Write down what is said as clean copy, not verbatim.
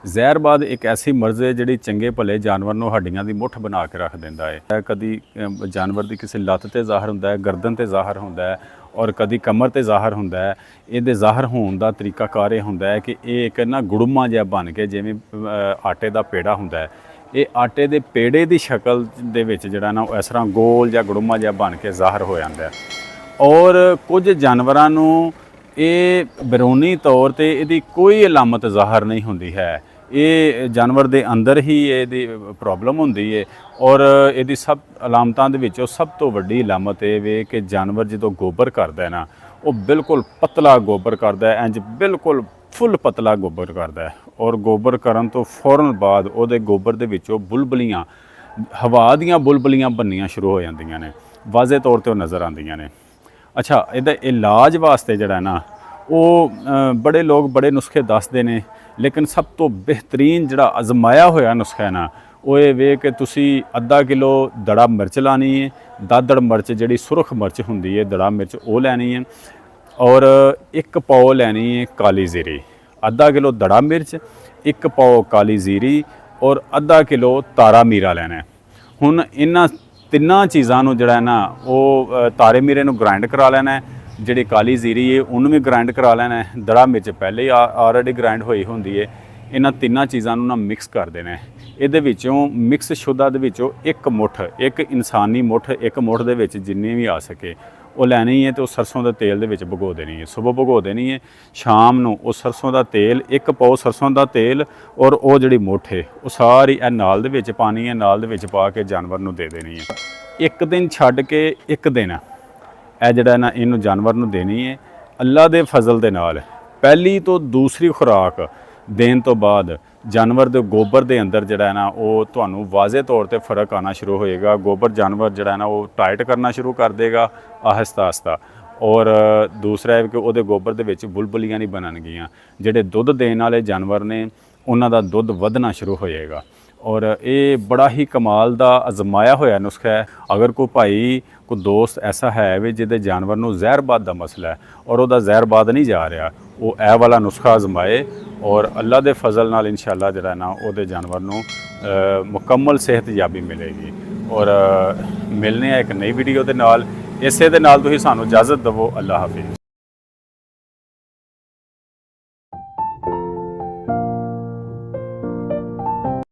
ਜ਼ਹਿਰਬਾਦ ਇੱਕ ਐਸੀ ਮਰਜ਼ ਹੈ ਜਿਹੜੀ ਚੰਗੇ ਭਲੇ ਜਾਨਵਰ ਨੂੰ ਹੱਡੀਆਂ ਦੀ ਮੁੱਠ ਬਣਾ ਕੇ ਰੱਖ ਦਿੰਦਾ ਹੈ। ਕਦੀ ਜਾਨਵਰ ਦੀ ਕਿਸੇ ਲੱਤ ਤੇ ਜ਼ਾਹਰ ਹੁੰਦਾ ਹੈ, ਗਰਦਨ ਤੇ ਜ਼ਾਹਰ ਹੁੰਦਾ ਹੈ ਔਰ ਕਦੀ ਕਮਰ ਤੇ ਜ਼ਾਹਰ ਹੁੰਦਾ ਹੈ। ਇਹਦੇ ਜ਼ਾਹਰ ਹੋਣ ਦਾ ਤਰੀਕਾਕਾਰ ਇਹ ਹੁੰਦਾ ਹੈ ਕਿ ਇਹ ਇੱਕ ਨਾ ਗੁੜਮਾ ਜਿਹਾ ਬਣ ਕੇ, ਜਿਵੇਂ ਆਟੇ ਦਾ ਪੇੜਾ ਹੁੰਦਾ ਹੈ, ਇਹ ਆਟੇ ਦੇ ਪੇੜੇ ਦੀ ਸ਼ਕਲ ਦੇ ਵਿੱਚ ਜਿਹੜਾ ਨਾ ਉਹ ਇਸ ਤਰ੍ਹਾਂ ਗੋਲ ਜਾਂ ਗੁੜਮਾ ਜਿਹਾ ਬਣ ਕੇ ਜ਼ਾਹਰ ਹੋ ਜਾਂਦਾ ਹੈ। ਔਰ ਕੁਝ ਜਾਨਵਰਾਂ ਨੂੰ ਇਹ ਬਰੂਨੀ ਤੌਰ ਤੇ ਇਹਦੀ ਕੋਈ ਅਲਾਮਤ ਜ਼ਾਹਰ ਨਹੀਂ ਹੁੰਦੀ ਹੈ। ਇਹ ਜਾਨਵਰ ਦੇ ਅੰਦਰ ਹੀ ਇਹਦੀ ਪ੍ਰੋਬਲਮ ਹੁੰਦੀ ਹੈ ਔਰ ਇਹਦੀ ਸਭ ਅਲਾਮਤਾਂ ਦੇ ਵਿੱਚੋਂ ਸਭ ਤੋਂ ਵੱਡੀ ਅਲਾਮਤ ਇਹ ਵੇ ਕਿ ਜਾਨਵਰ ਜਦੋਂ ਗੋਬਰ ਕਰਦਾ ਨਾ, ਉਹ ਬਿਲਕੁਲ ਪਤਲਾ ਗੋਬਰ ਕਰਦਾ ਹੈ, ਇੰਜ ਬਿਲਕੁਲ ਫੁੱਲ ਪਤਲਾ ਗੋਬਰ ਕਰਦਾ ਹੈ। ਔਰ ਗੋਬਰ ਕਰਨ ਤੋਂ ਫੌਰਨ ਬਾਅਦ ਉਹਦੇ ਗੋਬਰ ਦੇ ਵਿੱਚੋਂ ਬੁਲਬੁਲੀਆਂ, ਹਵਾ ਦੀਆਂ ਬੁਲਬੁਲੀਆਂ ਬਣਨੀਆਂ ਸ਼ੁਰੂ ਹੋ ਜਾਂਦੀਆਂ ਨੇ, ਵਾਜ਼ੇ ਤੌਰ ਤੇ ਉਹ ਨਜ਼ਰ ਆਉਂਦੀਆਂ ਨੇ। ਅੱਛਾ, ਇਹਦਾ ਇਲਾਜ ਵਾਸਤੇ ਜਿਹੜਾ ਨਾ ਉਹ ਬੜੇ ਲੋਕ ਬੜੇ ਨੁਸਖੇ ਦੱਸਦੇ ਨੇ, ਲੇਕਿਨ ਸਭ ਤੋਂ ਬਿਹਤਰੀਨ ਜਿਹੜਾ ਅਜ਼ਮਾਇਆ ਹੋਇਆ ਨੁਸਖਾ ਹੈ ਨਾ, ਉਹ ਇਹ ਵੇ ਕਿ ਤੁਸੀਂ ਅੱਧਾ ਕਿਲੋ ਦੜਾ ਮਿਰਚ ਲਾਣੀ ਹੈ, ਦਾਦੜ ਮਿਰਚ ਜਿਹੜੀ ਸੁਰਖ ਮਿਰਚ ਹੁੰਦੀ ਹੈ, ਦੜਾ ਮਿਰਚ ਉਹ ਲੈਣੀ ਹੈ ਔਰ 1 ਪਾਓ ਲੈਣੀ ਹੈ ਕਾਲੀ ਜ਼ੀਰੀ। ਅੱਧਾ ਕਿਲੋ ਦੜਾ ਮਿਰਚ, 1 ਪਾਓ ਕਾਲੀ ਜ਼ੀਰੀ ਔਰ ਅੱਧਾ ਕਿਲੋ ਤਾਰਾ ਮੀਰਾ ਲੈਣਾ ਹੈ। ਹੁਣ ਇਹਨਾਂ ਤਿੰਨਾਂ ਚੀਜ਼ਾਂ ਨੂੰ ਜਿਹੜਾ ਨਾ ਉਹ ਤਾਰੇ ਮੀਰੇ ਨੂੰ ਗ੍ਰਾਈਂਡ ਕਰਾ ਲੈਣਾ ਹੈ, ਜਿਹੜੀ ਕਾਲੀ ਜ਼ੀਰੀ ਹੈ ਉਹਨੂੰ ਵੀ ਗ੍ਰਾਈਂਡ ਕਰਾ ਲੈਣਾ ਹੈ, ਦੜਾ ਮਿਰਚ ਪਹਿਲੇ ਹੀ ਆਲਰੇਡੀ ਗ੍ਰਾਈਂਡ ਹੋਈ ਹੁੰਦੀ ਹੈ। ਇਹਨਾਂ ਤਿੰਨਾਂ ਚੀਜ਼ਾਂ ਨੂੰ ਨਾ ਮਿਕਸ ਕਰ ਦੇਣਾ ਹੈ। ਇਹਦੇ ਵਿੱਚੋਂ ਮਿਕਸ ਸ਼ੁੱਧਾ ਦੇ ਵਿੱਚੋਂ ਇੱਕ ਮੁੱਠ, ਇੱਕ ਇਨਸਾਨੀ ਮੁੱਠ, ਇੱਕ ਮੁੱਠ ਦੇ ਵਿੱਚ ਜਿੰਨੀ ਵੀ ਆ ਸਕੇ ਉਹ ਲੈਣੀ ਹੈ ਤੇ ਉਹ ਸਰਸੋਂ ਦੇ ਤੇਲ ਦੇ ਵਿੱਚ ਭਗੋ ਦੇਣੀ ਹੈ। ਸਵੇਰ ਭਗੋ ਦੇਣੀ ਹੈ, ਸ਼ਾਮ ਨੂੰ ਉਹ ਸਰਸੋਂ ਦਾ ਤੇਲ, 1 ਪਾਓ ਸਰਸੋਂ ਦਾ ਤੇਲ ਔਰ ਉਹ ਜਿਹੜੀ ਮੁੱਠ ਹੈ ਉਹ ਸਾਰੀ ਇਹ ਨਾਲ ਦੇ ਵਿੱਚ ਪਾਣੀ ਹੈ, ਨਾਲ ਦੇ ਵਿੱਚ ਪਾ ਕੇ ਜਾਨਵਰ ਨੂੰ ਦੇ ਦੇਣੀ ਹੈ। 1 ਦਿਨ ਛੱਡ ਕੇ 1 ਦਿਨ ਇਹ ਜਿਹੜਾ ਨਾ ਇਹਨੂੰ ਜਾਨਵਰ ਨੂੰ ਦੇਣੀ ਹੈ। ਅੱਲਾ ਦੇ ਫਜ਼ਲ ਦੇ ਨਾਲ ਪਹਿਲੀ ਤੋਂ ਦੂਸਰੀ ਖੁਰਾਕ ਦੇਣ ਤੋਂ ਬਾਅਦ ਜਾਨਵਰ ਦੇ ਗੋਬਰ ਦੇ ਅੰਦਰ ਜਿਹੜਾ ਹੈ ਨਾ ਉਹ ਤੁਹਾਨੂੰ ਵਾਜ਼ੇ ਤੌਰ ਤੇ ਫ਼ਰਕ ਆਉਣਾ ਸ਼ੁਰੂ ਹੋਏਗਾ। ਗੋਬਰ ਜਾਨਵਰ ਜਿਹੜਾ ਹੈ ਨਾ ਉਹ ਟਾਈਟ ਕਰਨਾ ਸ਼ੁਰੂ ਕਰ ਦੇਗਾ ਆਹਿਸਤਾ ਆਹਿਸਤਾ। ਔਰ ਦੂਸਰਾ ਹੈ ਕਿ ਉਹਦੇ ਗੋਬਰ ਦੇ ਵਿੱਚ ਬੁਲਬੁਲੀਆਂ ਨਹੀਂ ਬਣਨਗੀਆਂ। ਜਿਹੜੇ ਦੁੱਧ ਦੇਣ ਵਾਲੇ ਜਾਨਵਰ ਨੇ ਉਹਨਾਂ ਦਾ ਦੁੱਧ ਵਧਣਾ ਸ਼ੁਰੂ ਹੋ ਜਾਏਗਾ। ਔਰ ਇਹ ਬੜਾ ਹੀ ਕਮਾਲ ਦਾ ਅਜ਼ਮਾਇਆ ਹੋਇਆ ਨੁਸਖਾ ਹੈ। ਅਗਰ ਕੋਈ ਭਾਈ, ਕੋਈ ਦੋਸਤ ਐਸਾ ਹੈ ਵੀ ਜਿਹਦੇ ਜਾਨਵਰ ਨੂੰ ਜ਼ਹਿਰਬਾਦ ਦਾ ਮਸਲਾ ਹੈ ਔਰ ਉਹਦਾ ਜ਼ਹਿਰਬਾਦ ਨਹੀਂ ਜਾ ਰਿਹਾ, ਉਹ ਇਹ ਵਾਲਾ ਨੁਸਖਾ ਅਜ਼ਮਾਏ ਔਰ ਅੱਲਾ ਦੇ ਫਜ਼ਲ ਨਾਲ ਇਨਸ਼ਾਅੱਲਾ ਜਿਹੜਾ ਨਾ ਉਹਦੇ ਜਾਨਵਰ ਨੂੰ ਮੁਕੰਮਲ ਸਿਹਤਯਾਬੀ ਮਿਲੇਗੀ। ਔਰ ਮਿਲਨੇ ਆ ਇੱਕ ਨਈ ਵੀਡੀਓ ਦੇ ਨਾਲ। ਇਸੇ ਦੇ ਨਾਲ ਤੁਸੀਂ ਸਾਨੂੰ ਇਜਾਜ਼ਤ ਦਿਵੋ। ਅੱਲਾ ਹਾਫਿਜ਼।